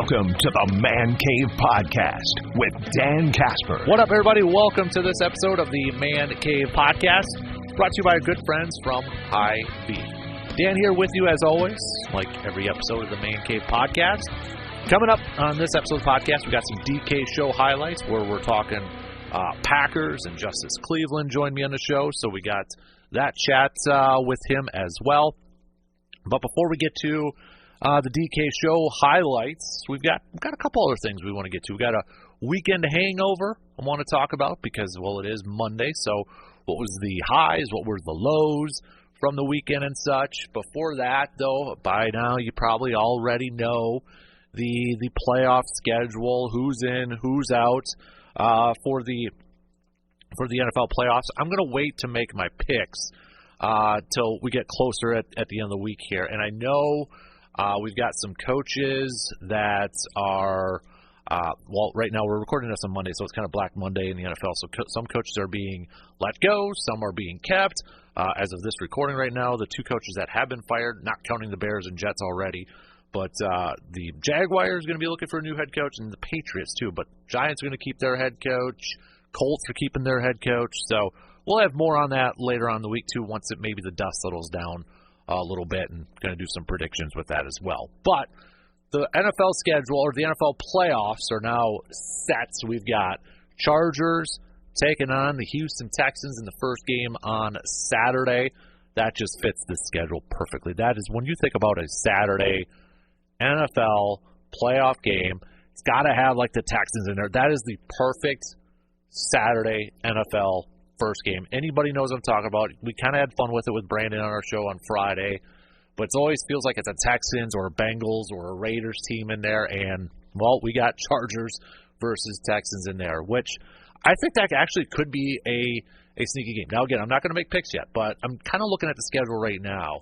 Welcome to the Man Cave Podcast with Dan Casper. What up, everybody? Welcome to this episode of the Man Cave Podcast, brought to you by our good friends from Hy-Vee. Dan here with you as always, like every episode of the Man Cave Podcast. Coming up on this episode of the podcast, we got some DK show highlights where we're talking Packers and Justice Cleveland joined me on the show, so we got that chat with him as well. But before we get to the DK show highlights, we've got a couple other things we want to get to. We got a weekend hangover I want to talk about because, well, it is Monday. So what was the highs? What were the lows from the weekend and such? Before that, though, by now you probably already know the playoff schedule, who's in, who's out for the NFL playoffs. I'm going to wait to make my picks till we get closer at the end of the week here. And I know we've got some coaches that are, right now we're recording this on Monday, so it's kind of Black Monday in the NFL. So some coaches are being let go, some are being kept. As of this recording right now, the two coaches that have been fired, not counting the Bears and Jets already, but the Jaguars are going to be looking for a new head coach, and the Patriots too. But Giants are going to keep their head coach. Colts are keeping their head coach. So we'll have more on that later on in the week too, once maybe the dust settles down a little bit, and going to do some predictions with that as well. But the NFL schedule, or the NFL playoffs, are now set. So we've got Chargers taking on the Houston Texans in the first game on Saturday. That just fits the schedule perfectly. That is, when you think about a Saturday NFL playoff game, it's got to have like the Texans in there. That is the perfect Saturday NFL first game. Anybody knows what I'm talking about. We kind of had fun with it with Brandon on our show on Friday, but it always feels like it's a Texans or a Bengals or a Raiders team in there, and, well, we got Chargers versus Texans in there, which I think that actually could be a sneaky game. Now, again, I'm not going to make picks yet, but I'm kind of looking at the schedule right now,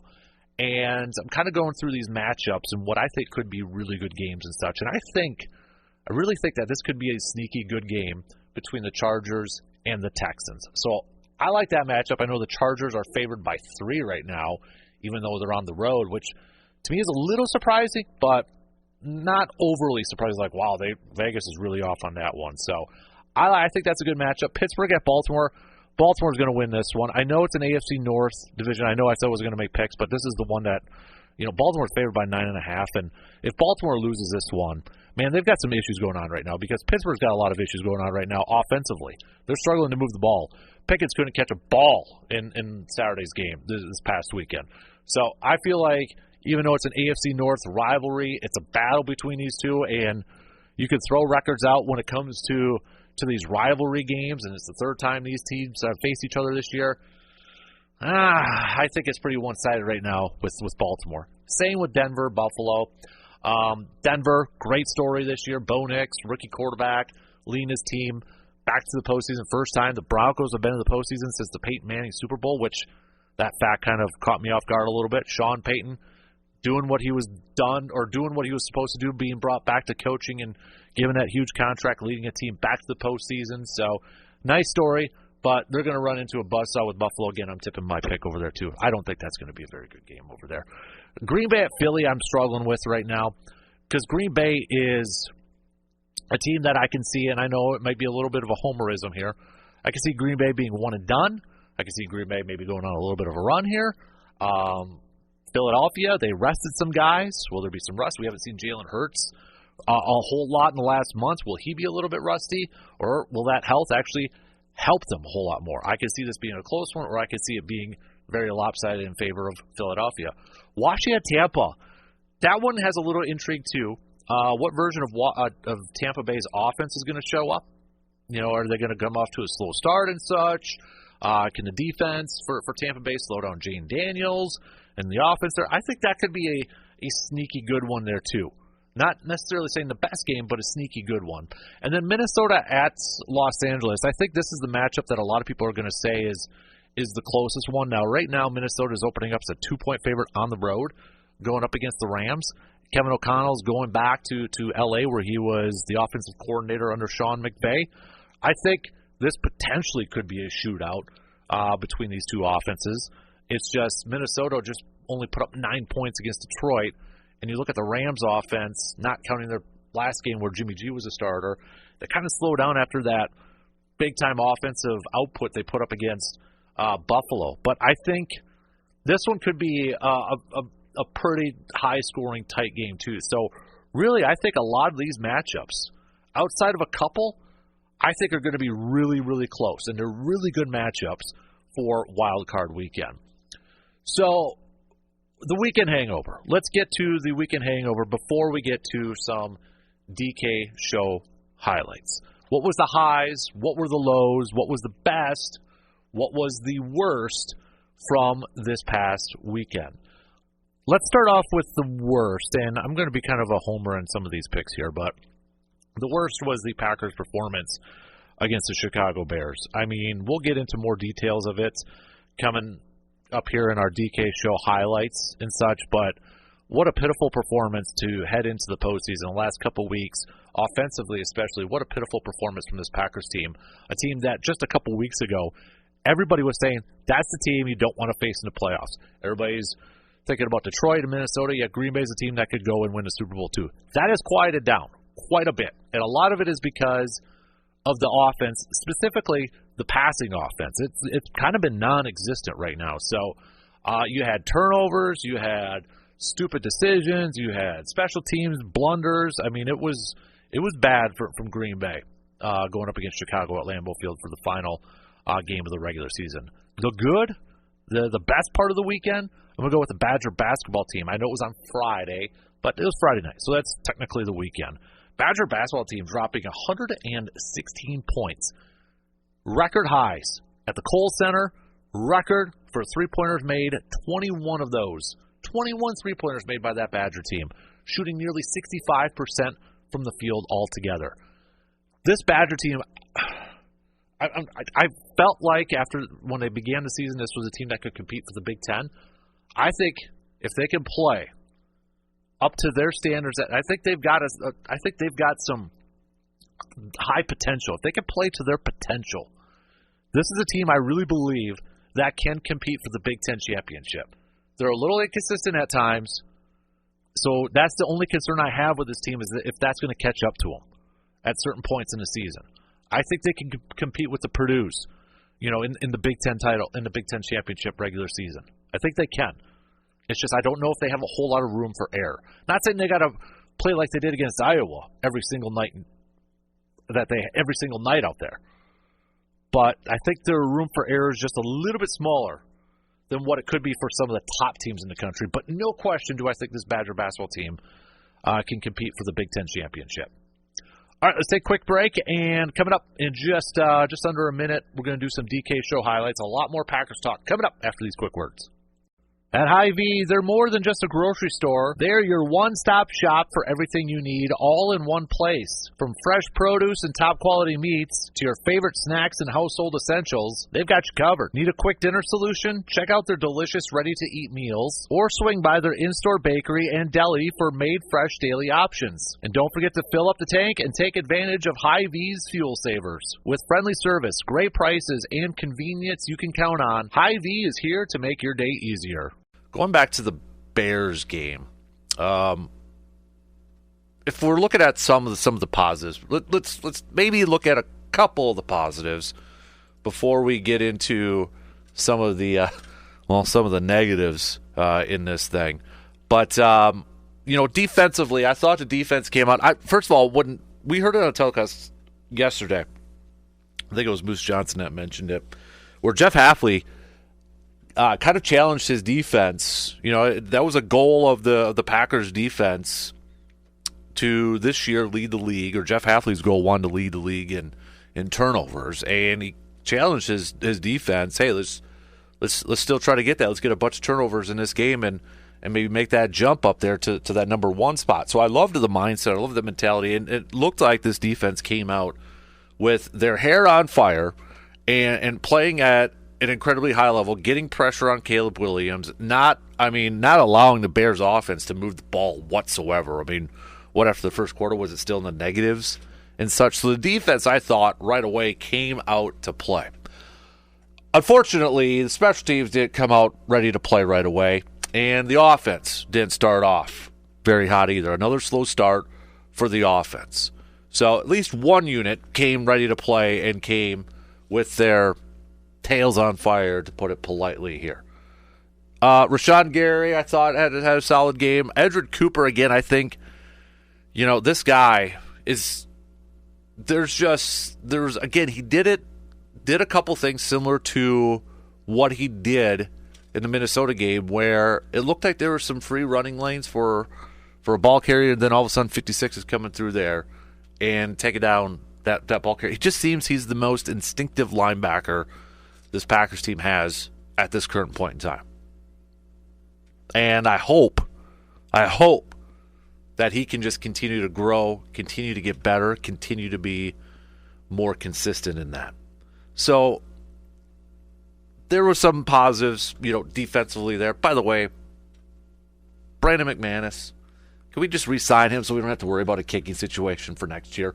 and I'm kind of going through these matchups and what I think could be really good games and such, and I really think that this could be a sneaky good game between the Chargers and the Texans. So I like that matchup. I know the Chargers are favored by 3 right now, even though they're on the road, which to me is a little surprising, but not overly surprising. Like, wow, Vegas is really off on that one. So I think that's a good matchup. Pittsburgh at Baltimore. Baltimore's going to win this one. I know it's an AFC North division. I know I said I was going to make picks, but this is the one that, Baltimore's favored by 9.5. And if Baltimore loses this one, man, they've got some issues going on right now because Pittsburgh's got a lot of issues going on right now offensively. They're struggling to move the ball. Pickens couldn't catch a ball in Saturday's game this past weekend. So I feel like even though it's an AFC North rivalry, it's a battle between these two, and you can throw records out when it comes to these rivalry games, and it's the third time these teams have faced each other this year. I think it's pretty one-sided right now with Baltimore. Same with Denver, Buffalo. Denver, great story this year. Bo Nix, rookie quarterback, leading his team back to the postseason. First time the Broncos have been in the postseason since the Peyton Manning Super Bowl, which that fact kind of caught me off guard a little bit. Sean Payton doing what he was supposed to do, being brought back to coaching and given that huge contract, leading a team back to the postseason. So, nice story, but they're going to run into a buzzsaw with Buffalo. Again, I'm tipping my pick over there, too. I don't think that's going to be a very good game over there. Green Bay at Philly, I'm struggling with right now because Green Bay is a team that I can see, and I know it might be a little bit of a homerism here. I can see Green Bay being one and done. I can see Green Bay maybe going on a little bit of a run here. Philadelphia, they rested some guys. Will there be some rust? We haven't seen Jalen Hurts a whole lot in the last month. Will he be a little bit rusty, or will that health actually help them a whole lot more? I could see this being a close one, or I could see it being very lopsided in favor of Philadelphia. Washington, Tampa. That one has a little intrigue, too. What version of Tampa Bay's offense is going to show up? Are they going to come off to a slow start and such? Can the defense for Tampa Bay slow down Jane Daniels and the offense there? I think that could be a sneaky good one there, too. Not necessarily saying the best game, but a sneaky good one. And then Minnesota at Los Angeles. I think this is the matchup that a lot of people are going to say is the closest one. Now, right now, Minnesota is opening up as a 2-point favorite on the road, going up against the Rams. Kevin O'Connell's going back to L.A., where he was the offensive coordinator under Sean McVay. I think this potentially could be a shootout between these two offenses. It's just Minnesota just only put up 9 points against Detroit, and you look at the Rams' offense, not counting their last game where Jimmy G was a starter. They kind of slowed down after that big-time offensive output they put up against Buffalo. But I think this one could be a pretty high-scoring, tight game, too. So, really, I think a lot of these matchups, outside of a couple, I think are going to be really, really close. And they're really good matchups for Wild Card Weekend. So, the Weekend Hangover. Let's get to the Weekend Hangover before we get to some DK show highlights. What was the highs? What were the lows? What was the best? What was the worst from this past weekend? Let's start off with the worst, and I'm going to be kind of a homer in some of these picks here, but the worst was the Packers' performance against the Chicago Bears. I mean, we'll get into more details of it coming up here in our DK show highlights and such, but what a pitiful performance to head into the postseason the last couple weeks, offensively especially. What a pitiful performance from this Packers team, a team that just a couple weeks ago, everybody was saying, that's the team you don't want to face in the playoffs. Everybody's thinking about Detroit and Minnesota. Yeah, Green Bay's a team that could go and win the Super Bowl too. That has quieted down quite a bit, and a lot of it is because of the offense, specifically the passing offense. It's kind of been non-existent right now. So you had turnovers, you had stupid decisions, you had special teams blunders. I mean, it was bad from Green Bay going up against Chicago at Lambeau Field for the final game of the regular season. The good, the best part of the weekend, I'm going to go with the Badger basketball team. I know it was on Friday, but it was Friday night, so that's technically the weekend. Badger basketball team dropping 116 points. Record highs at the Kohl Center. Record for three-pointers made, 21 of those. 21 three-pointers made by that Badger team, shooting nearly 65% from the field altogether. This Badger team, I felt like after when they began the season, this was a team that could compete for the Big Ten. I think if they can play up to their standards, I think they've got some high potential. If they can play to their potential, this is a team I really believe that can compete for the Big Ten championship. They're a little inconsistent at times, so that's the only concern I have with this team is that if that's going to catch up to them at certain points in the season. I think they can compete with the Purdue's, in the Big Ten title, in the Big Ten championship regular season. I think they can. It's just I don't know if they have a whole lot of room for error. Not saying they got to play like they did against Iowa every single night out there. But I think their room for error is just a little bit smaller than what it could be for some of the top teams in the country. But no question do I think this Badger basketball team can compete for the Big Ten championship. All right, let's take a quick break, and coming up in just under a minute, we're going to do some DK show highlights, a lot more Packers talk coming up after these quick words. At Hy-Vee, they're more than just a grocery store. They're your one-stop shop for everything you need, all in one place. From fresh produce and top-quality meats to your favorite snacks and household essentials, they've got you covered. Need a quick dinner solution? Check out their delicious ready-to-eat meals, or swing by their in-store bakery and deli for made-fresh daily options. And don't forget to fill up the tank and take advantage of Hy-Vee's fuel savers. With friendly service, great prices, and convenience you can count on, Hy-Vee is here to make your day easier. Going back to the Bears game, if we're looking at some of the positives, let's maybe look at a couple of the positives before we get into some of the negatives in this thing. But defensively, I thought the defense came out. First of all, when we heard it on a telecast yesterday, I think it was Moose Johnson that mentioned it, where Jeff Hafley kind of challenged his defense. That was a goal of the Packers defense to this year lead the league, or Jeff Hafley's goal wanted to lead the league in turnovers, and he challenged his defense. Hey, let's still try to get that. Let's get a bunch of turnovers in this game and maybe make that jump up there to that number one spot. So I loved the mindset. I loved the mentality, and it looked like this defense came out with their hair on fire and playing at an incredibly high level, getting pressure on Caleb Williams, not allowing the Bears offense to move the ball whatsoever. I mean, what after the first quarter, was it still in the negatives and such? So the defense, I thought, right away came out to play. Unfortunately, the special teams didn't come out ready to play right away, and the offense didn't start off very hot either. Another slow start for the offense. So at least one unit came ready to play and came with their tails on fire, to put it politely here. Rashawn Gary, I thought, had a solid game. Edred Cooper, again, I think, this guy is, he did a couple things similar to what he did in the Minnesota game, where it looked like there were some free running lanes for a ball carrier, and then all of a sudden 56 is coming through there and taking down that ball carrier. It just seems he's the most instinctive linebacker this Packers team has at this current point in time. And I hope that he can just continue to grow, continue to get better, continue to be more consistent in that. So there were some positives, defensively there. By the way, Brandon McManus, can we just re-sign him so we don't have to worry about a kicking situation for next year?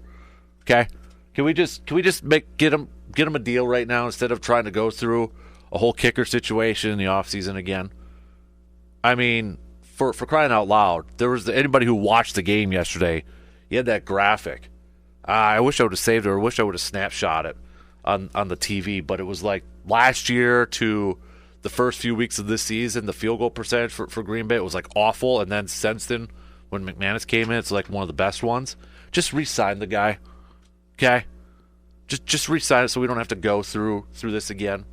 Okay? Can we just get him a deal right now instead of trying to go through a whole kicker situation in the offseason again? I mean, for crying out loud, there was anybody who watched the game yesterday, you had that graphic. I wish I would have saved it, or I wish I would have snapshot it on the TV, but it was like last year to the first few weeks of this season, the field goal percentage for Green Bay, it was like awful, and then since then, when McManus came in, it's like one of the best ones. Just re-sign the guy, okay? Just re-sign it so we don't have to go through this again.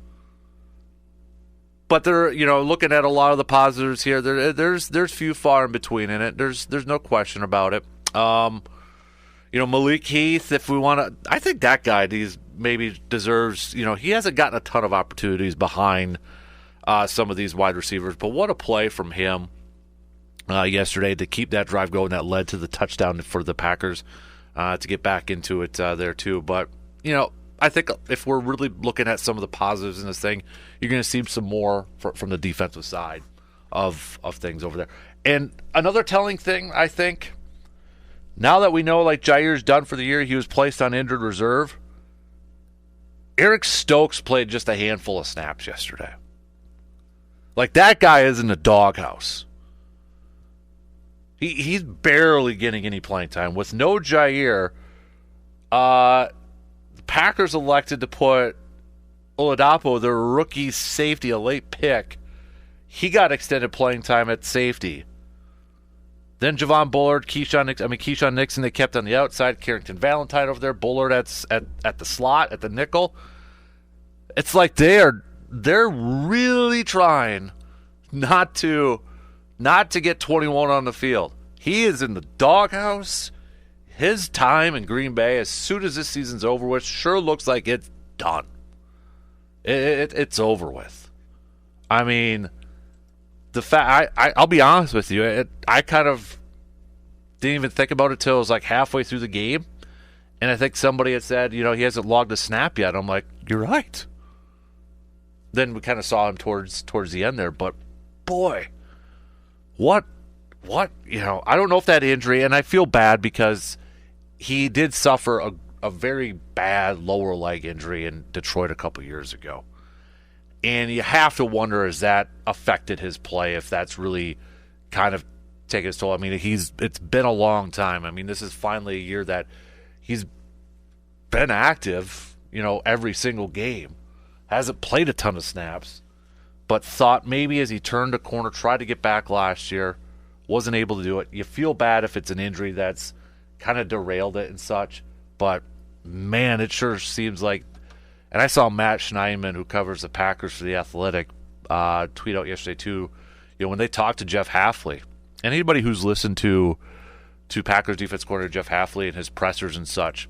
But they're, looking at a lot of the positives here. There's few far in between in it. There's no question about it. Malik Heath, if we want to, I think that guy maybe deserves. He hasn't gotten a ton of opportunities behind some of these wide receivers, but what a play from him yesterday to keep that drive going that led to the touchdown for the Packers to get back into it there too. But I think if we're really looking at some of the positives in this thing, you're going to see some more from the defensive side of things over there. And another telling thing, I think, now that we know Jair's done for the year, he was placed on injured reserve. Eric Stokes played just a handful of snaps yesterday. That guy is in the doghouse. He's barely getting any playing time. With no Jair, Packers elected to put Oladapo, their rookie safety, a late pick. He got extended playing time at safety. Then Javon Bullard, Keyshawn Nixon, they kept on the outside. Carrington Valentine over there. Bullard at the slot, at the nickel. It's like they're really trying not to get 21 on the field. He is in the doghouse. His time in Green Bay, as soon as this season's over with, sure looks like it's done. It's over with. I mean, I'll be honest with you. I kind of didn't even think about it till it was halfway through the game, and I think somebody had said, he hasn't logged a snap yet. I'm like, you're right. Then we kind of saw him towards the end there, but boy, what? I don't know if that injury, and I feel bad because he did suffer a very bad lower leg injury in Detroit a couple years ago. And you have to wonder, has that affected his play, if that's really kind of taken his toll? I mean, it's been a long time. I mean, this is finally a year that he's been active, every single game. Hasn't played a ton of snaps, but thought maybe as he turned a corner, tried to get back last year, wasn't able to do it. You feel bad if it's an injury that's kind of derailed it and such, but man, it sure seems like. And I saw Matt Schneidman, who covers the Packers for The Athletic, tweet out yesterday too, when they talked to Jeff Hafley, and anybody who's listened to Packers defense coordinator Jeff Hafley and his pressers and such,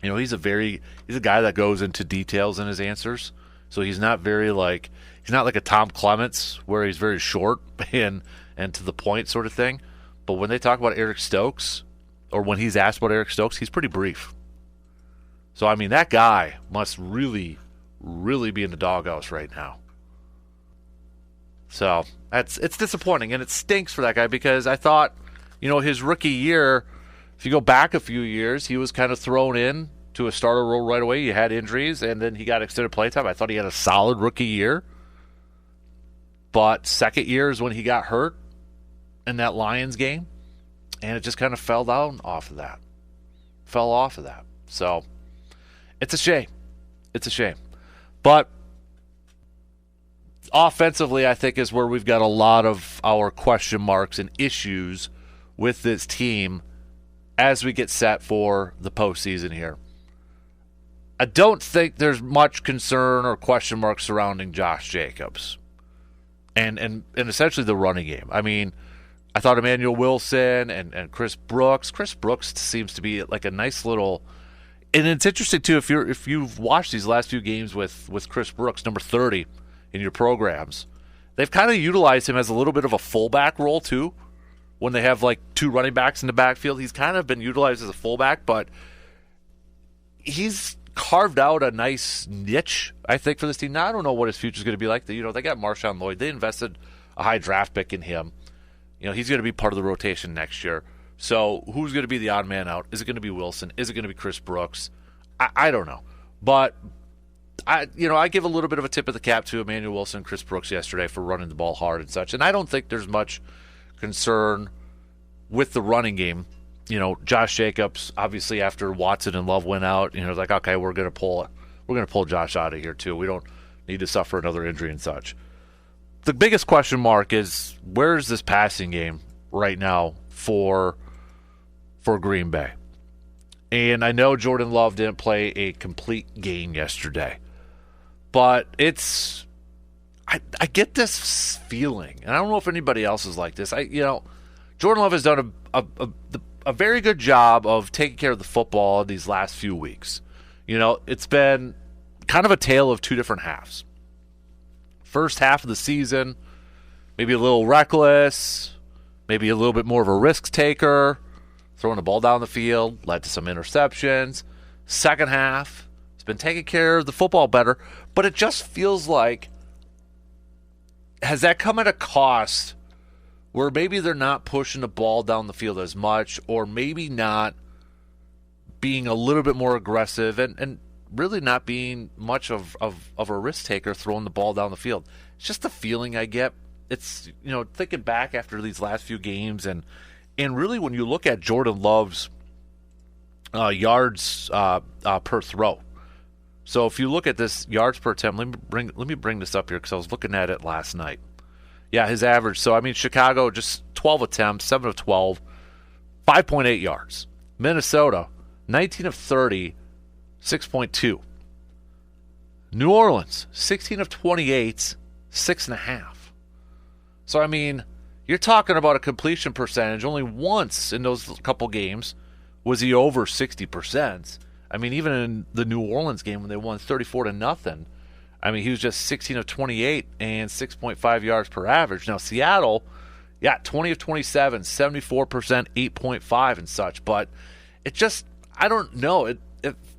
he's a guy that goes into details in his answers. So he's not he's not like a Tom Clements where he's very short and to the point sort of thing. But when they talk about Eric Stokes, or when he's asked about Eric Stokes, he's pretty brief. So, I mean, that guy must really, really be in the doghouse right now. So, it's disappointing, and it stinks for that guy because I thought, his rookie year, if you go back a few years, he was kind of thrown in to a starter role right away. He had injuries, and then he got extended play time. I thought he had a solid rookie year. But second year is when he got hurt in that Lions game. And it just kind of fell down off of that. Fell off of that. So, it's a shame. It's a shame. But offensively, I think, is where we've got a lot of our question marks and issues with this team as we get set for the postseason here. I don't think there's much concern or question marks surrounding Josh Jacobs and essentially the running game. I mean, I thought Emmanuel Wilson and Chris Brooks. Chris Brooks seems to be like a nice little, and it's interesting too if you've watched these last few games with Chris Brooks, number 30 in your programs. They've kind of utilized him as a little bit of a fullback role too. When they have like two running backs in the backfield, he's kind of been utilized as a fullback, but he's carved out a nice niche, I think, for this team. Now, I don't know what his future is going to be like. They got Marshawn Lloyd. They invested a high draft pick in him. He's going to be part of the rotation next year. So who's going to be the odd man out? Is it going to be Wilson? Is it going to be Chris Brooks? I don't know. But I give a little bit of a tip of the cap to Emmanuel Wilson and Chris Brooks yesterday for running the ball hard and such. And I don't think there's much concern with the running game. Josh Jacobs, obviously after Watson and Love went out, like, okay, we're going to pull Josh out of here too. We don't need to suffer another injury and such. The biggest question mark is, where's this passing game right now for Green Bay? And I know Jordan Love didn't play a complete game yesterday, but I get this feeling, and I don't know if anybody else is like this. Jordan Love has done a very good job of taking care of the football these last few weeks. It's been kind of a tale of two different halves. First half of the season, maybe a little reckless, maybe a little bit more of a risk taker, throwing the ball down the field, led to some interceptions. Second half, he's been taking care of the football better, but it just feels like, has that come at a cost where maybe they're not pushing the ball down the field as much, or maybe not being a little bit more aggressive and really not being much of a risk taker throwing the ball down the field? It's just the feeling I get. It's, thinking back after these last few games, and really when you look at Jordan Love's yards per throw. So if you look at this yards per attempt, let me bring this up here because I was looking at it last night. Yeah, his average. So, Chicago, just 12 attempts, 7 of 12, 5.8 yards. Minnesota, 19 of 30, 6.2. New Orleans, 16 of 28, 6.5. So, you're talking about a completion percentage. Only once in those couple games was he over 60%. Even in the New Orleans game when they won 34-0, he was just 16 of 28 and 6.5 yards per average. Now, Seattle, 20 of 27, 74%, 8.5 and such. But it just, I don't know.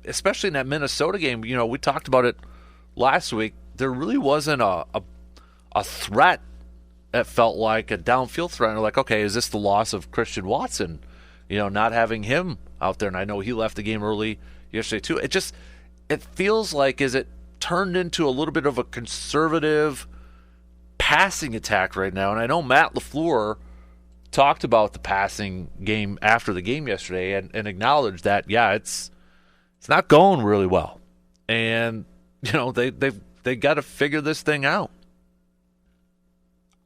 Especially in that Minnesota game, we talked about it last week. There really wasn't a threat that felt like a downfield threat. And like, okay, is this the loss of Christian Watson? Not having him out there. And I know he left the game early yesterday too. It feels like, is it turned into a little bit of a conservative passing attack right now? And I know Matt LaFleur talked about the passing game after the game yesterday and acknowledged that, it's not going really well. And, they got to figure this thing out.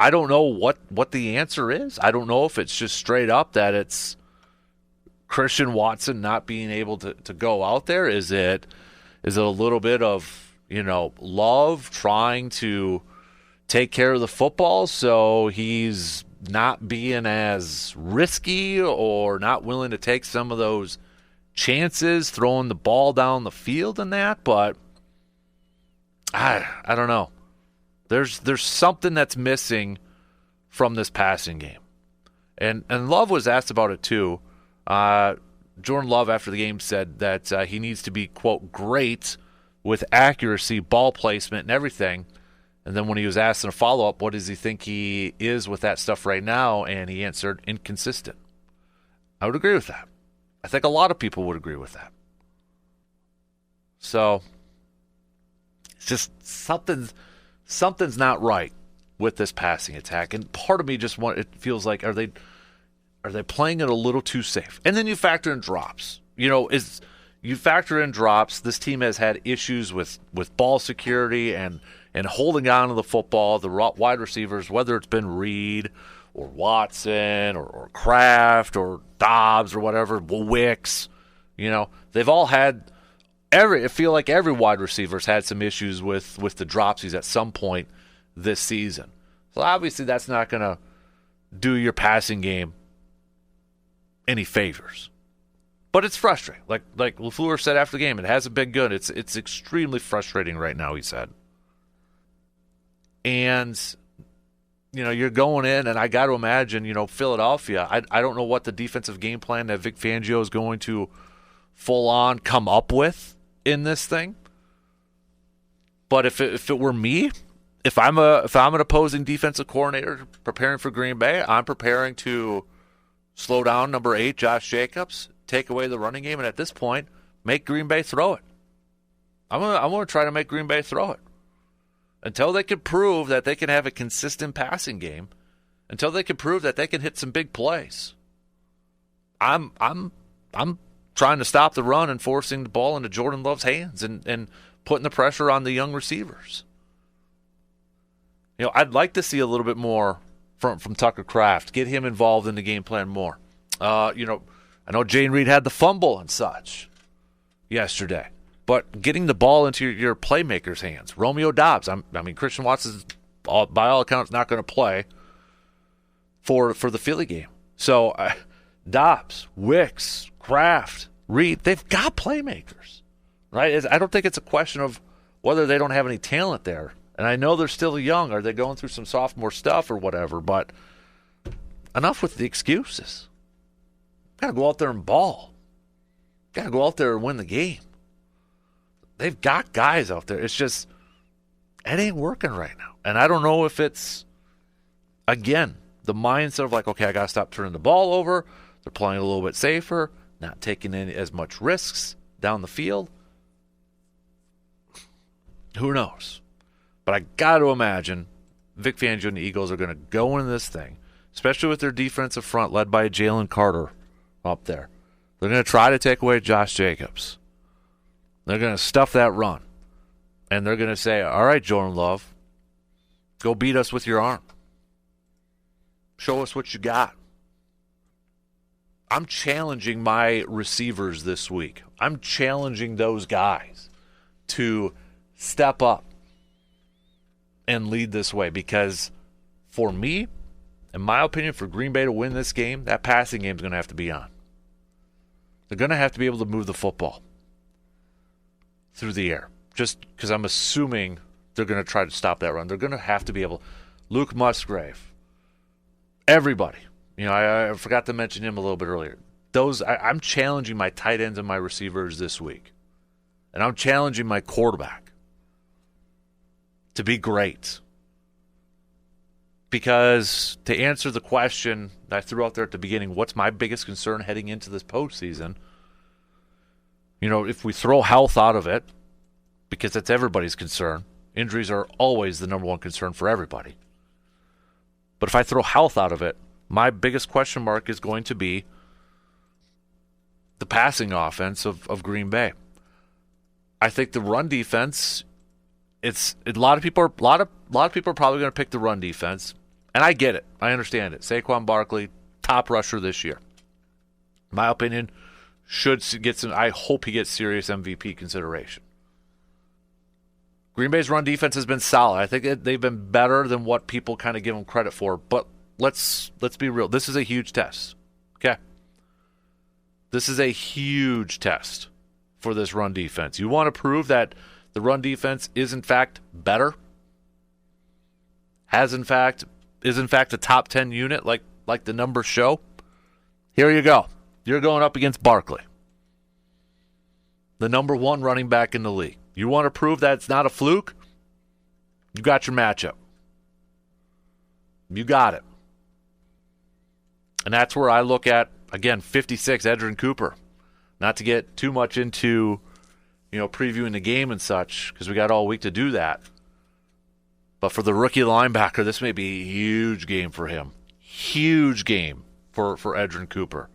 I don't know what the answer is. I don't know if it's just straight up that it's Christian Watson not being able to go out there. Is it a little bit of, Love trying to take care of the football so he's not being as risky or not willing to take some of those chances throwing the ball down the field and that? But I don't know. There's something that's missing from this passing game. And Love was asked about it too. Jordan Love after the game said that he needs to be, quote, great with accuracy, ball placement, and everything. And then when he was asked in a follow-up, what does he think he is with that stuff right now? And he answered, inconsistent. I would agree with that. I think a lot of people would agree with that. So, it's just something's not right with this passing attack. And part of me it feels like, are they Are they playing it a little too safe? And then you factor in drops. This team has had issues with ball security and holding on to the football. The wide receivers, whether it's been Reed or Watson or Kraft or Dobbs or whatever, Wicks, they've all had I feel like every wide receiver's had some issues with the dropsies at some point this season. So obviously that's not going to do your passing game any favors. But it's frustrating. Like LaFleur said after the game, it hasn't been good. It's extremely frustrating right now, he said. And, you're going in, and I got to imagine, Philadelphia, I don't know what the defensive game plan that Vic Fangio is going to full-on come up with in this thing. But if it were me, if I'm an opposing defensive coordinator preparing for Green Bay, I'm preparing to slow down number 8, Josh Jacobs, take away the running game, and at this point, make Green Bay throw it. I'm gonna try to make Green Bay throw it until they can prove that they can have a consistent passing game, until they can prove that they can hit some big plays. I'm trying to stop the run and forcing the ball into Jordan Love's hands and putting the pressure on the young receivers. I'd like to see a little bit more from Tucker Kraft, get him involved in the game plan more. I know Jane Reed had the fumble and such yesterday, but getting the ball into your playmakers' hands. Romeo Dobbs, Christian Watts is, by all accounts, not going to play for the Philly game. So Dobbs, Wicks, Kraft, Reed, they've got playmakers, right? I don't think it's a question of whether they don't have any talent there. And I know they're still young. Are they going through some sophomore stuff or whatever? But enough with the excuses. Got to go out there and ball. Got to go out there and win the game. They've got guys out there. It's just, it ain't working right now. And I don't know if it's, again, the mindset of like, okay, I got to stop turning the ball over. They're playing a little bit safer, not taking in as much risks down the field. Who knows? But I got to imagine Vic Fangio and the Eagles are going to go into this thing, especially with their defensive front led by Jalen Carter up there. They're going to try to take away Josh Jacobs. They're going to stuff that run. And they're going to say, all right, Jordan Love, go beat us with your arm. Show us what you got. I'm challenging my receivers this week. I'm challenging those guys to step up and lead this way, because for me, in my opinion, for Green Bay to win this game, that passing game is going to have to be on. They're going to have to be able to move the football through the air, just because I'm assuming they're going to try to stop that run. They're going to have to be able. Luke Musgrave, everybody. I forgot to mention him a little bit earlier. I'm challenging my tight ends and my receivers this week, and I'm challenging my quarterback to be great. Because to answer the question that I threw out there at the beginning, what's my biggest concern heading into this postseason? If we throw health out of it, because that's everybody's concern, injuries are always the number one concern for everybody. But if I throw health out of it, my biggest question mark is going to be the passing offense of Green Bay. I think the run defense, a lot of people are probably going to pick the run defense, and I get it. I understand it. Saquon Barkley, top rusher this year. In my opinion, should get some. I hope he gets serious MVP consideration. Green Bay's run defense has been solid. I think they've been better than what people kind of give them credit for. But let's be real. This is a huge test. Okay, this is a huge test for this run defense. You want to prove that the run defense is in fact better, is in fact a top 10 unit like the numbers show. Here you go. You're going up against Barkley, the number one running back in the league. You want to prove that it's not a fluke? You got your matchup. You got it. And that's where I look at, again, 56, Edgerrin Cooper. Not to get too much into previewing the game and such, because we got all week to do that. But for the rookie linebacker, this may be a huge game for him. Huge game for Edgerrin Cooper.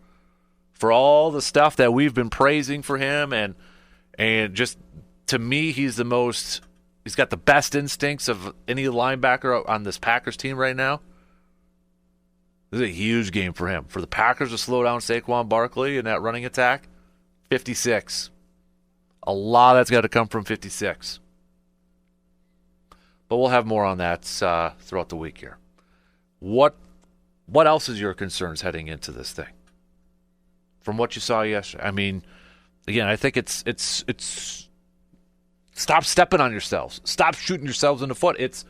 For all the stuff that we've been praising for him, and just to me, he's got the best instincts of any linebacker on this Packers team right now. This is a huge game for him. For the Packers to slow down Saquon Barkley in that running attack, 56. A lot that's got to come from 56. But we'll have more on that throughout the week here. What else is your concerns heading into this thing? From what you saw yesterday, I mean, again, I think it's stop stepping on yourselves. Stop shooting yourselves in the foot. It's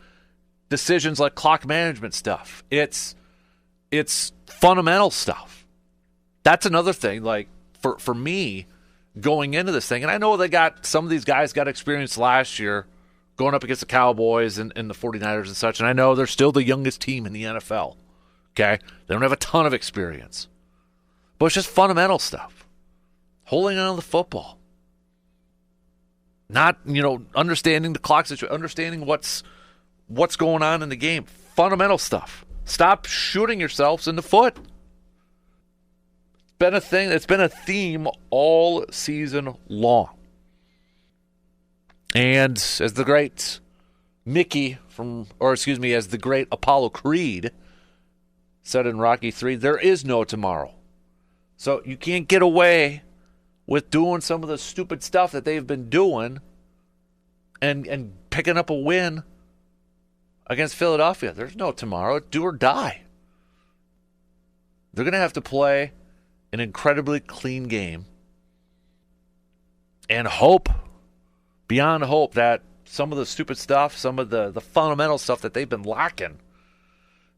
decisions like clock management stuff. It's fundamental stuff. That's another thing. Like for me, going into this thing, and I know some of these guys got experience last year going up against the Cowboys and the 49ers and such, and I know they're still the youngest team in the NFL. Okay? They don't have a ton of experience. But it's just fundamental stuff. Holding on to the football. Not, understanding the clock situation, understanding what's going on in the game. Fundamental stuff. Stop shooting yourselves in the foot. It's been a theme all season long. And as the great as the great Apollo Creed said in Rocky III, there is no tomorrow. So you can't get away with doing some of the stupid stuff that they've been doing and picking up a win against Philadelphia. There's no tomorrow. Do or die. They're going to have to play an incredibly clean game and hope, beyond hope, that some of the stupid stuff, some of the fundamental stuff that they've been lacking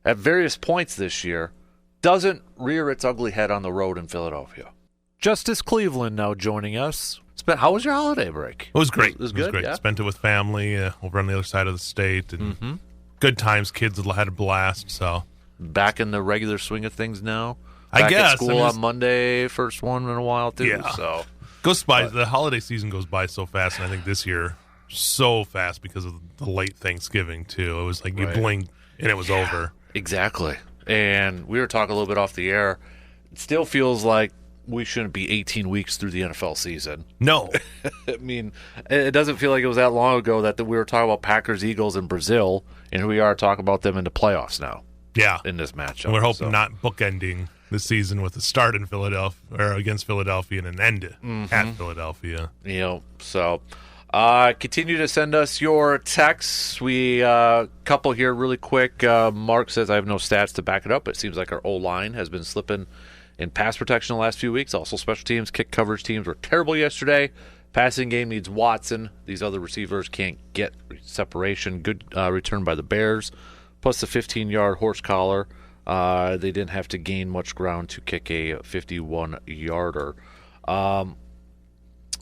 at various points this year doesn't rear its ugly head on the road in Philadelphia. Justice Cleveland now joining us. How was your holiday break? It was great. It was good. Yeah? Spent it with family over on the other side of the state, and good times. Kids had a blast. So back in the regular swing of things now. I guess. At school on Monday, first one in a while too. Yeah. So goes by. The holiday season goes by so fast, and I think this year so fast because of the late Thanksgiving too. It was like you blink and it was over. Exactly. And we were talking a little bit off the air. It still feels like we shouldn't be 18 weeks through the NFL season. No. I mean, it doesn't feel like it was that long ago that we were talking about Packers, Eagles, and Brazil, and here we are talking about them in the playoffs now. Yeah. In this matchup. And we're hoping not bookending the season with a start in Philadelphia or against Philadelphia and an end at Philadelphia. So continue to send us your texts. We couple here really quick. Mark says, I have no stats to back it up, but it seems like our O-line has been slipping in pass protection the last few weeks. Also, special teams, kick coverage teams were terrible yesterday. Passing game needs Watson. These other receivers can't get separation. Good return by the Bears. Plus the 15-yard horse collar. They didn't have to gain much ground to kick a 51-yarder.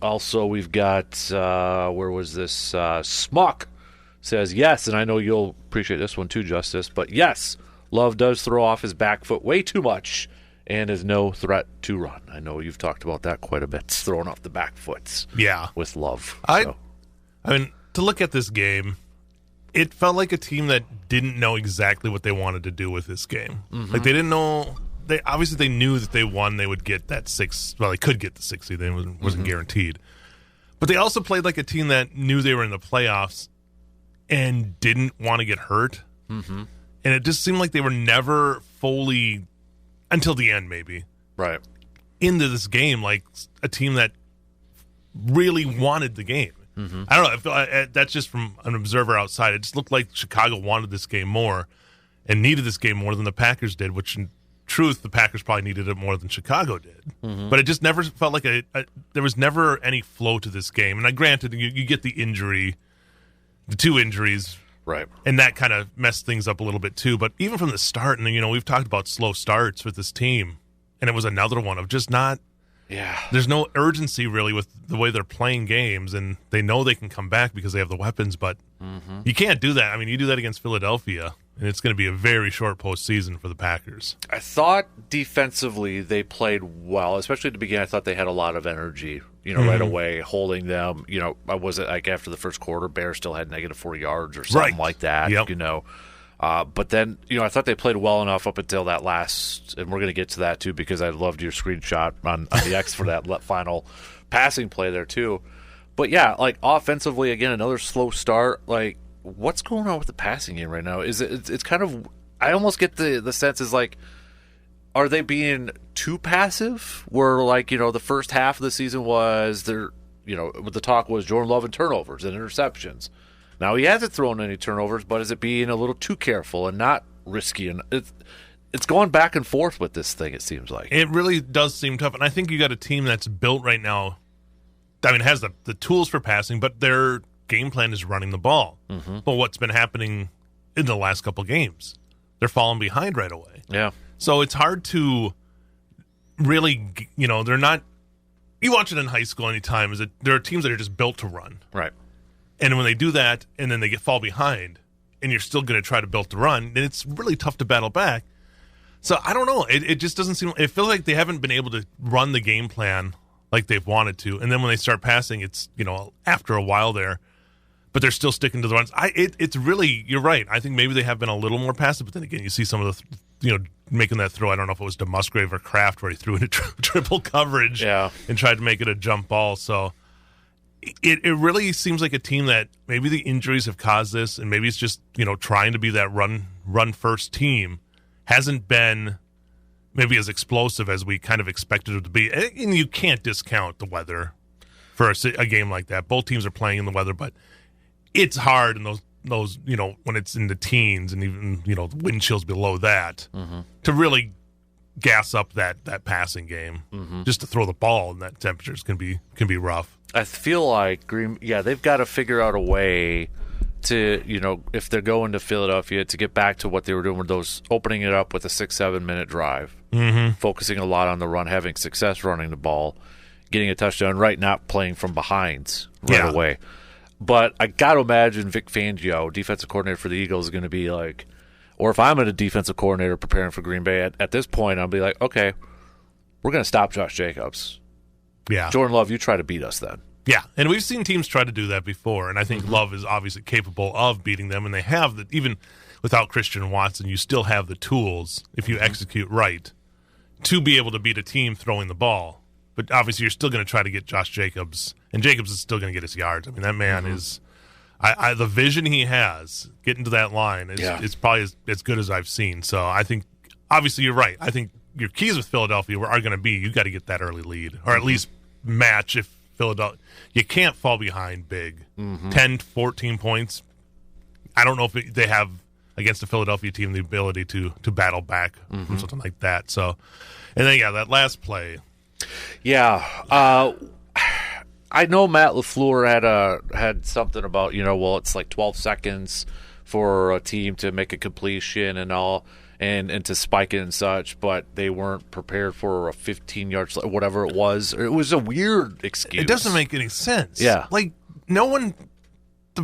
Also, we've got, where was this? Smuck says, yes, and I know you'll appreciate this one too, Justice, but yes, Love does throw off his back foot way too much and is no threat to run. I know you've talked about that quite a bit, throwing off the back foots with Love. I mean, to look at this game, it felt like a team that didn't know exactly what they wanted to do with this game. Like, they didn't know. They knew that they won, they would get that 6. Well, they could get the 60. They wasn't guaranteed. But they also played like a team that knew they were in the playoffs and didn't want to get hurt. And it just seemed like they were never fully, until the end maybe, into this game, like a team that really wanted the game. I don't know. That's just from an observer outside. It just looked like Chicago wanted this game more and needed this game more than the Packers did, which in truth, the Packers probably needed it more than Chicago did. But it just never felt like there was never any flow to this game. And granted, you get the injury, the 2 injuries, and that kind of messed things up a little bit too. But even from the start, and we've talked about slow starts with this team, and it was another one of just not. There's no urgency really with the way they're playing games, and they know they can come back because they have the weapons, but you can't do that. I mean, you do that against Philadelphia, and it's going to be a very short postseason for the Packers. I thought defensively they played well, especially at the beginning. I thought they had a lot of energy, right away, holding them. Was it like after the first quarter, Bears still had -4 yards or something like that, But then, I thought they played well enough up until that last, and we're going to get to that too because I loved your screenshot on the X for that final passing play there too. But yeah, like offensively, again, another slow start. Like, what's going on with the passing game right now? It's kind of, I almost get the sense is like, are they being too passive? Where the first half of the season was what the talk was Jordan Love and turnovers and interceptions. Now he hasn't thrown any turnovers, but is it being a little too careful and not risky? And it's going back and forth with this thing, it seems like. It really does seem tough. And I think you got a team that's built right now, it has the tools for passing, but their game plan is running the ball. Mm-hmm. But what's been happening in the last couple games? They're falling behind right away. Yeah. So it's hard to really, they're not, you watch it in high school anytime, is that there are teams that are just built to run. Right. And when they do that, and then they fall behind, and you're still going to try to build the run, then it's really tough to battle back. So I don't know. It just doesn't seem. It feels like they haven't been able to run the game plan like they've wanted to. And then when they start passing, it's after a while there, but they're still sticking to the runs. It's really, you're right. I think maybe they have been a little more passive, but then again, you see some of the making that throw. I don't know if it was to Musgrave or Kraft where he threw into triple coverage and tried to make it a jump ball. So. It really seems like a team that maybe the injuries have caused this, and maybe it's just trying to be that run first team hasn't been maybe as explosive as we kind of expected it to be. And you can't discount the weather for a game like that. Both teams are playing in the weather, but it's hard in those when it's in the teens and even the wind chills below that to really gas up that passing game. Just to throw the ball in that temperatures can be rough. I feel like they've got to figure out a way to, if they're going to Philadelphia, to get back to what they were doing with those, opening it up with a 6-7 minute drive, focusing a lot on the run, having success running the ball, getting a touchdown, not playing from behinds away. But I got to imagine Vic Fangio, defensive coordinator for the Eagles, is going to be like, or if I'm a defensive coordinator preparing for Green Bay, at this point, I'll be like, okay, we're going to stop Josh Jacobs. Yeah. Jordan Love, you try to beat us then. Yeah, and we've seen teams try to do that before, and I think Love is obviously capable of beating them, and they have that. Even without Christian Watson, you still have the tools, if you execute right, to be able to beat a team throwing the ball. But obviously you're still going to try to get Josh Jacobs, and Jacobs is still going to get his yards. I mean, that man is the vision he has getting to that line is probably as good as I've seen. So I think, obviously you're right. I think your keys with Philadelphia are going to be you got to get that early lead, or at least match if Philadelphia. You can't fall behind big. 10, 14 points. I don't know if they have, against the Philadelphia team, the ability to battle back from something like that. So, and then, that last play. Yeah. I know Matt LaFleur had something about, it's like 12 seconds for a team to make a completion and all, and to spike it and such, but they weren't prepared for a 15-yard, whatever it was. It was a weird excuse. It doesn't make any sense. Yeah. Like, the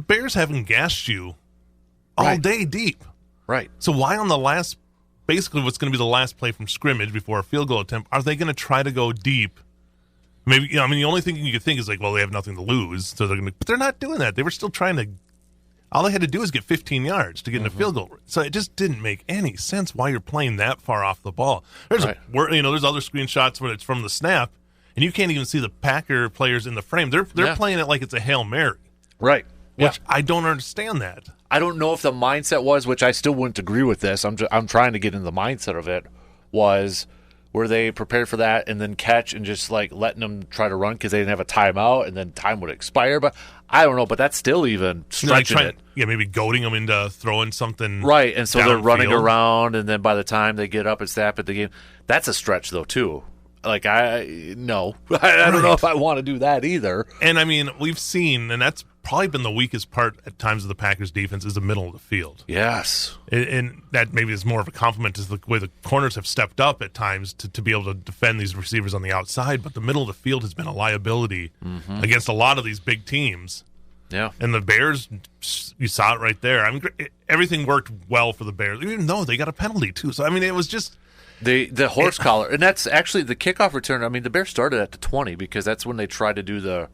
Bears haven't gassed you all day deep. Right. So why on the last, basically what's going to be the last play from scrimmage before a field goal attempt, are they going to try to go deep? Maybe, the only thing you could think is like, well, they have nothing to lose, so they're going to, but they're not doing that. They were still trying to, all they had to do is get 15 yards to get in a field goal. So it just didn't make any sense why you're playing that far off the ball. There's there's other screenshots when it's from the snap, and you can't even see the Packer players in the frame. They're playing it like it's a Hail Mary. Right. Which I don't understand that. I don't know if the mindset was, which I still wouldn't agree with this. I'm trying to get into the mindset of it. Were they prepared for that and then catch and just like letting them try to run because they didn't have a timeout and then time would expire? But I don't know. But that's still even stretching it. Yeah, maybe goading them into throwing something. Right, and so they're running field around, and then by the time they get up and snap at the game, that's a stretch though too. Like I don't know if I want to do that either. And we've seen, and that's probably been the weakest part at times of the Packers' defense is the middle of the field. Yes. And that maybe is more of a compliment to the way the corners have stepped up at times to be able to defend these receivers on the outside. But the middle of the field has been a liability against a lot of these big teams. Yeah. And the Bears, you saw it right there. Everything worked well for the Bears, even though they got a penalty too. So, it was just... The horse collar. And that's actually the kickoff return. The Bears started at the 20 because that's when they tried to do the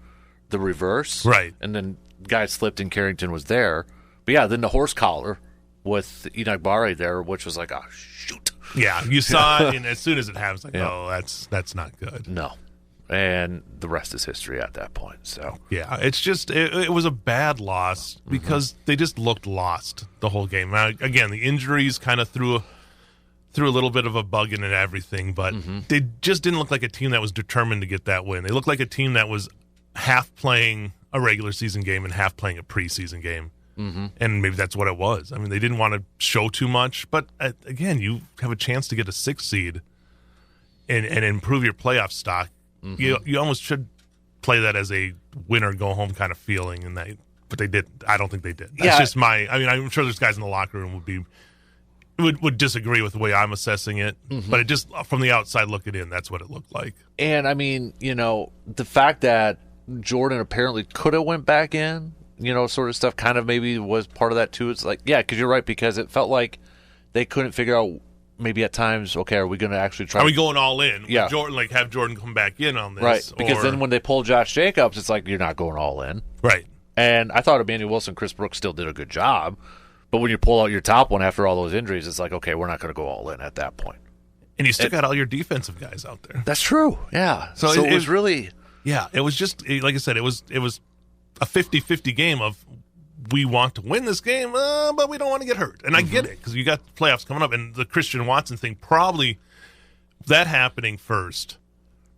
reverse. Right. And then guy slipped and Carrington was there. But yeah, then the horse collar with Inagbare there, which was like, oh, shoot. Yeah, you saw it, and as soon as it happens, like, oh, that's not good. No. And the rest is history at that point. So yeah, it's just it was a bad loss because they just looked lost the whole game. Now, again, the injuries kind of threw a little bit of a bug in and everything, but they just didn't look like a team that was determined to get that win. They looked like a team that was half playing a regular season game and half playing a preseason game. And maybe that's what it was. I mean, they didn't want to show too much, but again, you have a chance to get a 6th seed and improve your playoff stock. You almost should play that as a win or go home kind of feeling, but they did. I don't think they did. That's just my. I mean, I'm sure there's guys in the locker room would disagree with the way I'm assessing it, but it just from the outside looking in, that's what it looked like. And I mean, the fact that Jordan apparently could have went back in, sort of stuff, kind of maybe was part of that too. It's like, yeah, because you're right, because it felt like they couldn't figure out. Maybe at times, okay, are we going to actually try? Are we going all in? Yeah, Jordan, have Jordan come back in on this, right? Because then when they pull Josh Jacobs, it's like you're not going all in, right? And I thought Emmanuel Wilson, Chris Brooks still did a good job, but when you pull out your top one after all those injuries, it's like, okay, we're not going to go all in at that point. And you still got all your defensive guys out there. That's true. Yeah. So it was really, yeah, it was just like I said, it was a 50-50 game of. We want to win this game, but we don't want to get hurt. And I get it, because you got playoffs coming up. And the Christian Watson thing, probably that happening first,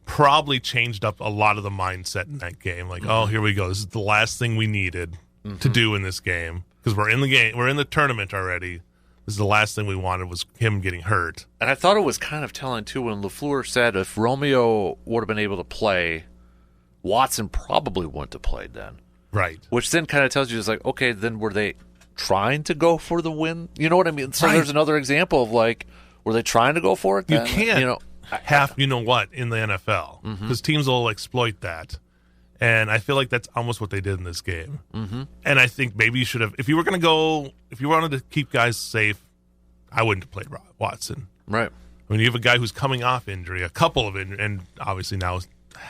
probably changed up a lot of the mindset in that game. Like, oh, here we go. This is the last thing we needed to do in this game. Because we're in the game. We're in the tournament already. This is the last thing we wanted was him getting hurt. And I thought it was kind of telling, too, when LaFleur said if Romeo would have been able to play, Watson probably wouldn't have played then. Right. Which then kind of tells you, it's like, okay, then were they trying to go for the win? You know what I mean? So there's another example of, like, were they trying to go for it then? You can't have, in the NFL. Because teams will exploit that. And I feel like that's almost what they did in this game. And I think maybe you should have, if you wanted to keep guys safe, I wouldn't have played Watson. Right. I mean, you have a guy who's coming off injury, a couple of injuries, and obviously now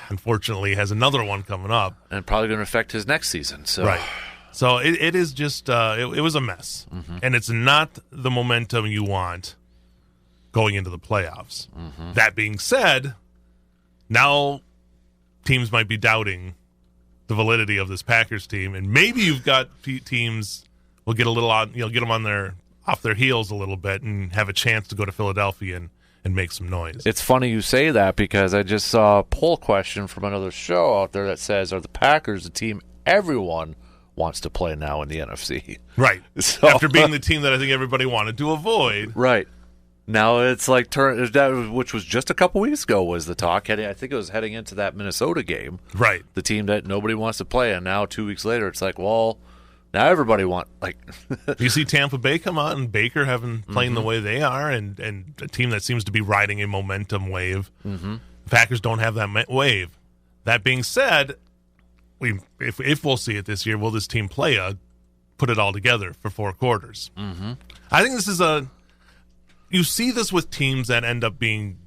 unfortunately has another one coming up and probably going to affect his next season. So right, so it is just it was a mess, and it's not the momentum you want going into the playoffs. That being said, now teams might be doubting the validity of this Packers team, and maybe you've got teams will get a little on, get them on off their heels a little bit and have a chance to go to Philadelphia and make some noise. It's funny you say that, because I just saw a poll question from another show out there that says, are the Packers a team everyone wants to play now in the NFC? Right. So, after being the team that I think everybody wanted to avoid. Right. Now it's like, which was just a couple weeks ago was the talk. I think it was heading into that Minnesota game. Right. The team that nobody wants to play, and now 2 weeks later, it's like, well, now everybody you see Tampa Bay come out and Baker playing the way they are, and a team that seems to be riding a momentum wave. Packers don't have that wave. That being said, if we'll see it this year, will this team put it all together for 4 quarters? I think this is you see this with teams that end up being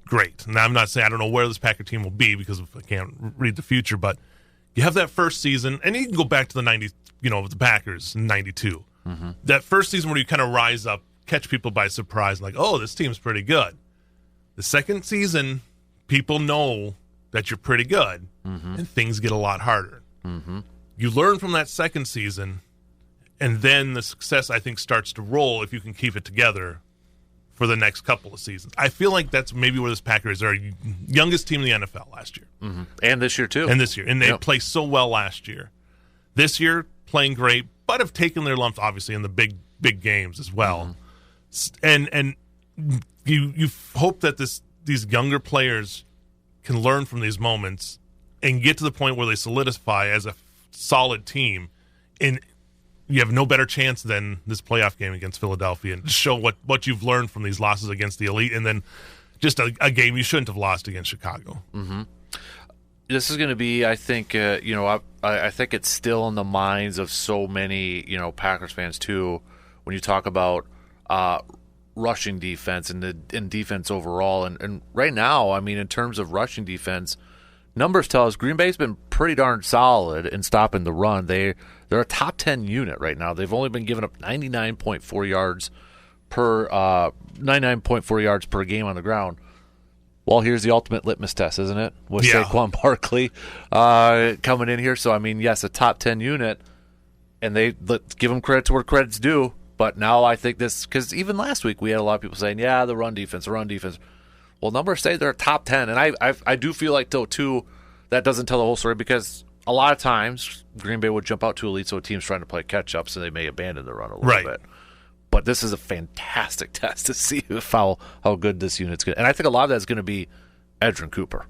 great. Now, I'm not saying I don't know where this Packer team will be because I can't read the future, but you have that first season, and you can go back to the 90s. With the Packers in 92. That first season where you kind of rise up, catch people by surprise, and like, oh, this team's pretty good. The second season, people know that you're pretty good, and things get a lot harder. You learn from that second season, and then the success, I think, starts to roll if you can keep it together for the next couple of seasons. I feel like that's maybe where this Packers are youngest team in the NFL last year. And this year, too. And they played so well last year. This year, playing great, but have taken their lumps, obviously, in the big games as well. And you hope that these younger players can learn from these moments and get to the point where they solidify as a solid team, and you have no better chance than this playoff game against Philadelphia, and show what you've learned from these losses against the elite, and then just a game you shouldn't have lost against Chicago. This is going to be, I think, I think it's still in the minds of so many, Packers fans too, when you talk about rushing defense and defense overall. And right now, I mean, in terms of rushing defense, numbers tell us Green Bay's been pretty darn solid in stopping the run. They're a top 10 unit right now. They've only been giving up 99.4 yards per game on the ground. Well, here's the ultimate litmus test, isn't it? With Saquon Barkley coming in here. So, I mean, yes, a top 10 unit, and let's give them credit to where credit's due. But now I think this, because even last week we had a lot of people saying, yeah, the run defense. Well, numbers say they're top 10, and I do feel like, though, too, that doesn't tell the whole story, because a lot of times Green Bay would jump out to elite, so a team's trying to play catch-up, so they may abandon the run a little bit. But this is a fantastic test to see how good this unit's going to. And I think a lot of that is going to be Edgerrin Cooper.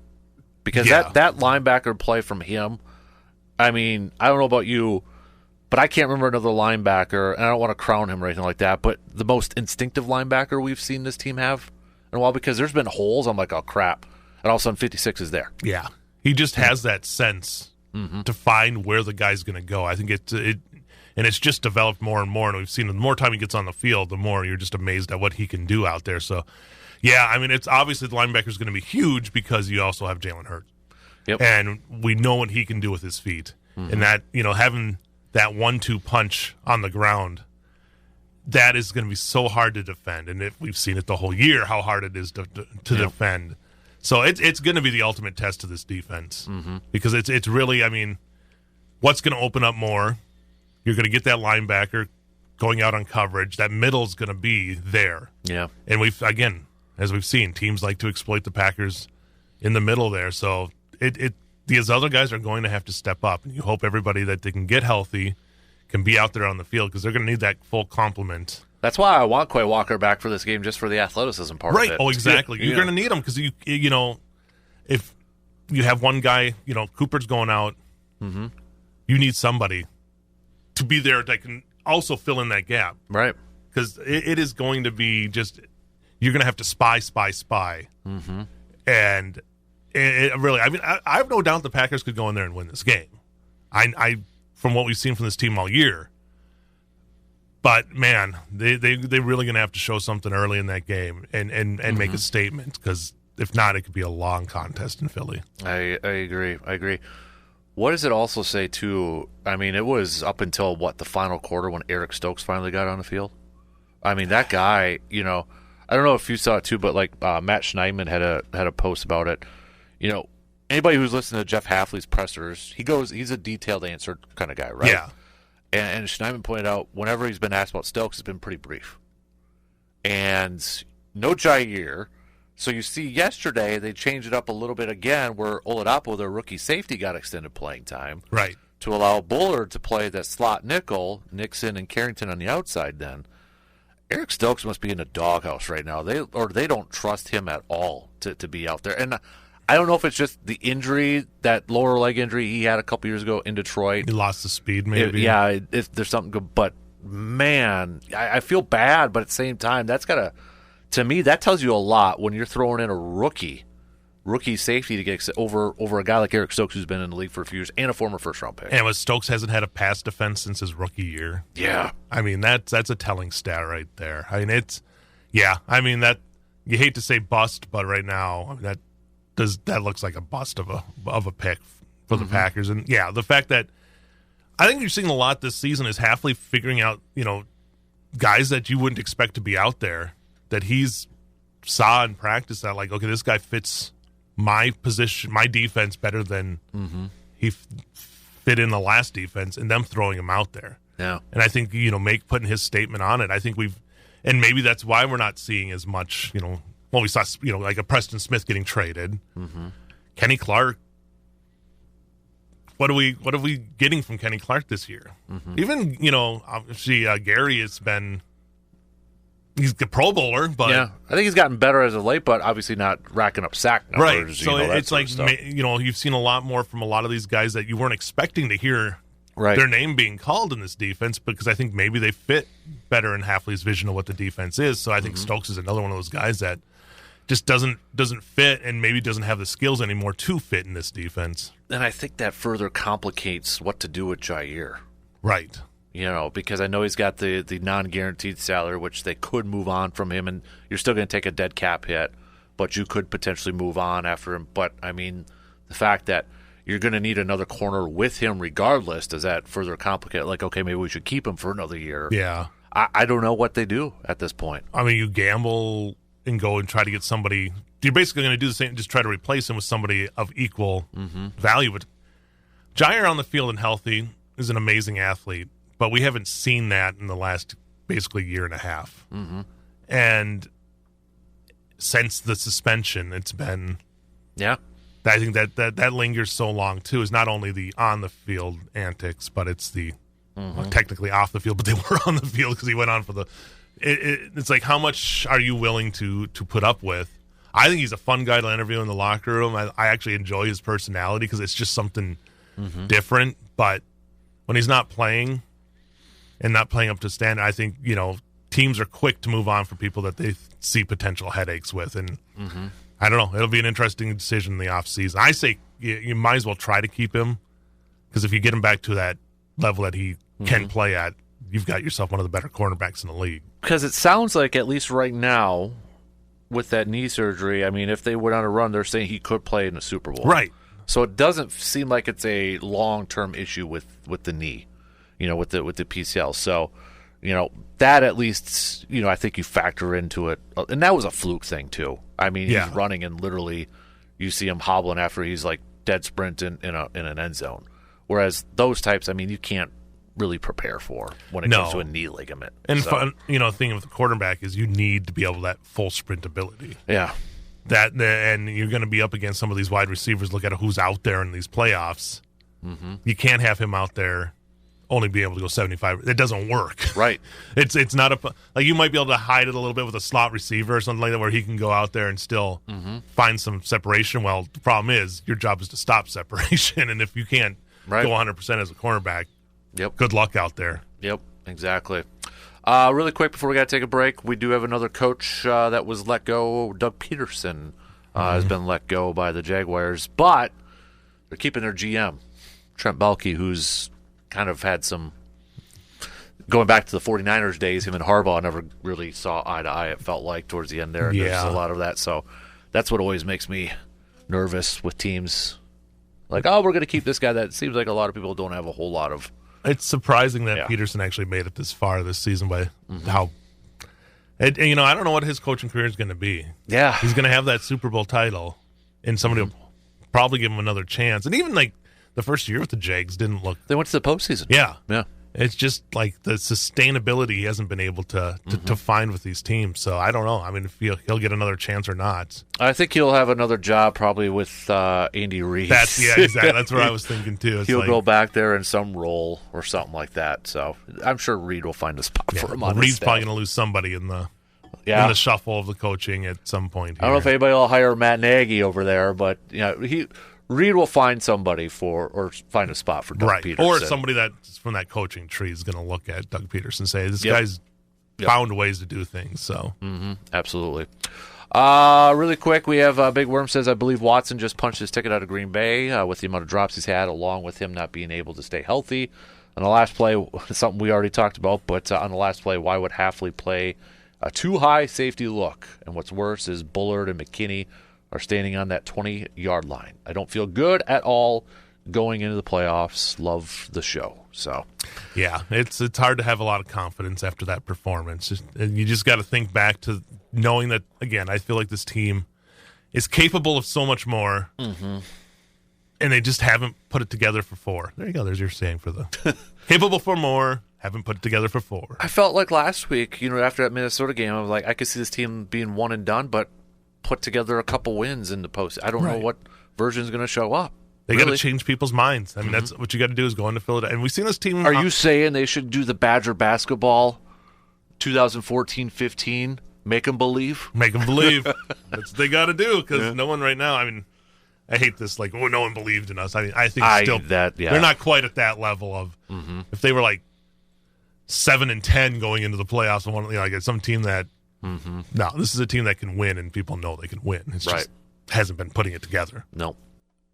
Because that linebacker play from him, I mean, I don't know about you, but I can't remember another linebacker, and I don't want to crown him or anything like that, but the most instinctive linebacker we've seen this team have in a while, because there's been holes. I'm like, oh, crap. And all of a sudden 56 is there. Yeah. He just has that sense to find where the guy's going to go. I think and it's just developed more and more, and we've seen the more time he gets on the field, the more you're just amazed at what he can do out there. So, yeah, I mean, it's obviously the linebacker's going to be huge because you also have Jalen Hurts. Yep. And we know what he can do with his feet. And that, having that 1-2 punch on the ground, that is going to be so hard to defend. And we've seen it the whole year, how hard it is to defend. So it's going to be the ultimate test to this defense because it's really, I mean, what's going to open up more? You're going to get that linebacker going out on coverage. That middle's going to be there. Yeah. And as we've seen, teams like to exploit the Packers in the middle there. So these other guys are going to have to step up. And you hope everybody that they can get healthy can be out there on the field because they're going to need that full complement. That's why I want Quay Walker back for this game, just for the athleticism part of it. Right. Oh, exactly. You're going to need him because, if you have one guy, Cooper's going out, you need somebody to be there that can also fill in that gap. Right. Because it is going to be just, you're going to have to spy. And it really, I mean, I have no doubt the Packers could go in there and win this game. I from what we've seen from this team all year. But, man, they're really going to have to show something early in that game and make a statement because if not, it could be a long contest in Philly. I agree. What does it also say, too? I mean, it was up until, the final quarter when Eric Stokes finally got on the field? I mean, that guy, I don't know if you saw it, too, but, Matt Schneidman had a post about it. Anybody who's listening to Jeff Hafley's pressers, he's a detailed answer kind of guy, right? Yeah. And Schneidman pointed out, whenever he's been asked about Stokes, it's been pretty brief. And no Jair. So you see yesterday they changed it up a little bit again where Oladapo, their rookie safety, got extended playing time. Right. To allow Bullard to play that slot nickel, Nixon and Carrington on the outside then. Eric Stokes must be in a doghouse right now. They don't trust him at all to be out there. And I don't know if it's just the injury, that lower leg injury he had a couple years ago in Detroit. He lost the speed, maybe. There's something good. But, man, I feel bad, but at the same time, to me, that tells you a lot when you're throwing in a rookie safety to get over a guy like Eric Stokes who's been in the league for a few years and a former first-round pick. And Stokes hasn't had a pass defense since his rookie year. Yeah. I mean, that's a telling stat right there. I mean, that you hate to say bust, but right now, that looks like a bust of a pick for the Packers. And, the fact that I think you're seeing a lot this season is Hafley figuring out, guys that you wouldn't expect to be out there that he's saw in practice that, okay, this guy fits my position, my defense better than he fit in the last defense, and them throwing him out there. Yeah. And I think, putting his statement on it, I think and maybe that's why we're not seeing as much, we saw, like a Preston Smith getting traded. Kenny Clark. What are we getting from Kenny Clark this year? Even, obviously Gary he's a Pro Bowler, but yeah, I think he's gotten better as of late, but obviously not racking up sack numbers. Right. So it's like, you've seen a lot more from a lot of these guys that you weren't expecting to hear their name being called in this defense because I think maybe they fit better in Hafley's vision of what the defense is. So I think Stokes is another one of those guys that just doesn't fit and maybe doesn't have the skills anymore to fit in this defense. And I think that further complicates what to do with Jair. Right. Because I know he's got the non-guaranteed salary, which they could move on from him, and you're still going to take a dead cap hit, but you could potentially move on after him. But, I mean, the fact that, you're going to need another corner with him regardless. Does that further complicate? Like, okay, maybe we should keep him for another year. Yeah. I don't know what they do at this point. I mean, you gamble and go and try to get somebody. You're basically going to do the same, just try to replace him with somebody of equal value. But Jair on the field and healthy is an amazing athlete, but we haven't seen that in the last basically year and a half. And since the suspension, it's been I think that lingers so long too. Is not only the on the field antics, but it's the technically off the field, but they were on the field because he went on for the. It's like, how much are you willing to put up with? I think he's a fun guy to interview in the locker room. I actually enjoy his personality because it's just something different. But when he's not playing and not playing up to standard, I think teams are quick to move on for people that they see potential headaches with. And I don't know. It'll be an interesting decision in the offseason. I say you might as well try to keep him because if you get him back to that level that he can play at, you've got yourself one of the better cornerbacks in the league. Because it sounds like, at least right now, with that knee surgery, I mean, if they went on a run, they're saying he could play in the Super Bowl. Right. So it doesn't seem like it's a long-term issue with the knee, with the PCL. So, that at least, I think you factor into it. And that was a fluke thing, too. I mean, he's running and literally you see him hobbling after he's like dead sprint in an end zone. Whereas those types, I mean, you can't really prepare for when it comes to a knee ligament. And the thing with the quarterback is you need to be able that full sprint ability. Yeah. And you're going to be up against some of these wide receivers. Look at who's out there in these playoffs. You can't have him out there only be able to go 75. It doesn't work. Right. It's not like you might be able to hide it a little bit with a slot receiver or something like that where he can go out there and still find some separation. Well, the problem is your job is to stop separation. And if you can't go 100% as a cornerback, good luck out there. Yep, exactly. Really quick before we got to take a break, we do have another coach that was let go. Doug Peterson has been let go by the Jaguars, but they're keeping their GM, Trent Baalke, who's kind of had some, going back to the 49ers days, him and Harbaugh never really saw eye to eye, it felt like, towards the end there. There's a lot of that. So that's what always makes me nervous with teams. Like, we're going to keep this guy that seems like a lot of people don't have a whole lot of. It's surprising that Peterson actually made it this far this season by how. I don't know what his coaching career is going to be. Yeah. He's going to have that Super Bowl title, and somebody will probably give him another chance. And even like the first year with the Jags didn't look. They went to the postseason. Yeah. It's just like the sustainability he hasn't been able to find with these teams. So I don't know. I mean, if he'll get another chance or not. I think he'll have another job probably with Andy Reid. Exactly. That's what I was thinking too. He'll go back there in some role or something like that. So I'm sure Reid will find a spot for him. Reid's probably going to lose somebody in the shuffle of the coaching at some point. I don't know if anybody will hire Matt Nagy over there, but Reid will find somebody or find a spot for Doug Peterson. Or somebody that's from that coaching tree is going to look at Doug Peterson and say, this guy's found ways to do things. So absolutely. Really quick, we have Big Worm says, I believe Watson just punched his ticket out of Green Bay with the amount of drops he's had, along with him not being able to stay healthy. On the last play, something we already talked about, but on the last play, why would Hafley play a too high safety look? And what's worse is Bullard and McKinney are standing on that 20-yard line. I don't feel good at all going into the playoffs. Love the show. So, yeah, it's hard to have a lot of confidence after that performance. You just got to think back to knowing that, again, I feel like this team is capable of so much more, and they just haven't put it together for 4. There you go. There's your saying for the capable for more, haven't put it together for 4. I felt like last week, after that Minnesota game, I was like, I could see this team being one and done, but put together a couple wins in the post. I don't know what version is going to show up. They got to change people's minds. I mean, that's what you got to do is go into Philadelphia. And we've seen this team. Are you saying they should do the Badger basketball 2014-15? Make them believe? Make them believe. That's what they got to do because no one right now, I mean, I hate this, like, no one believed in us. I mean, I think still they're not quite at that level of if they were like 7-10 going into the playoffs, like some team that no, this is a team that can win, and people know they can win. It's just hasn't been putting it together. No.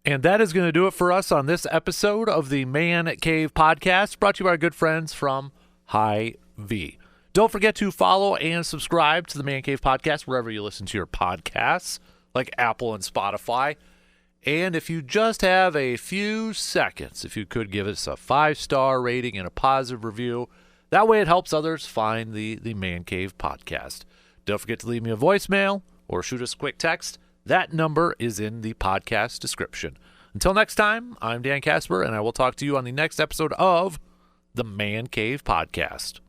And that is going to do it for us on this episode of the Man Cave Podcast, brought to you by our good friends from Hy-Vee. Don't forget to follow and subscribe to the Man Cave Podcast wherever you listen to your podcasts, like Apple and Spotify. And if you just have a few seconds, if you could give us a 5-star rating and a positive review, that way it helps others find the Man Cave podcast. Don't forget to leave me a voicemail or shoot us a quick text. That number is in the podcast description. Until next time, I'm Dan Casper, and I will talk to you on the next episode of the Man Cave Podcast.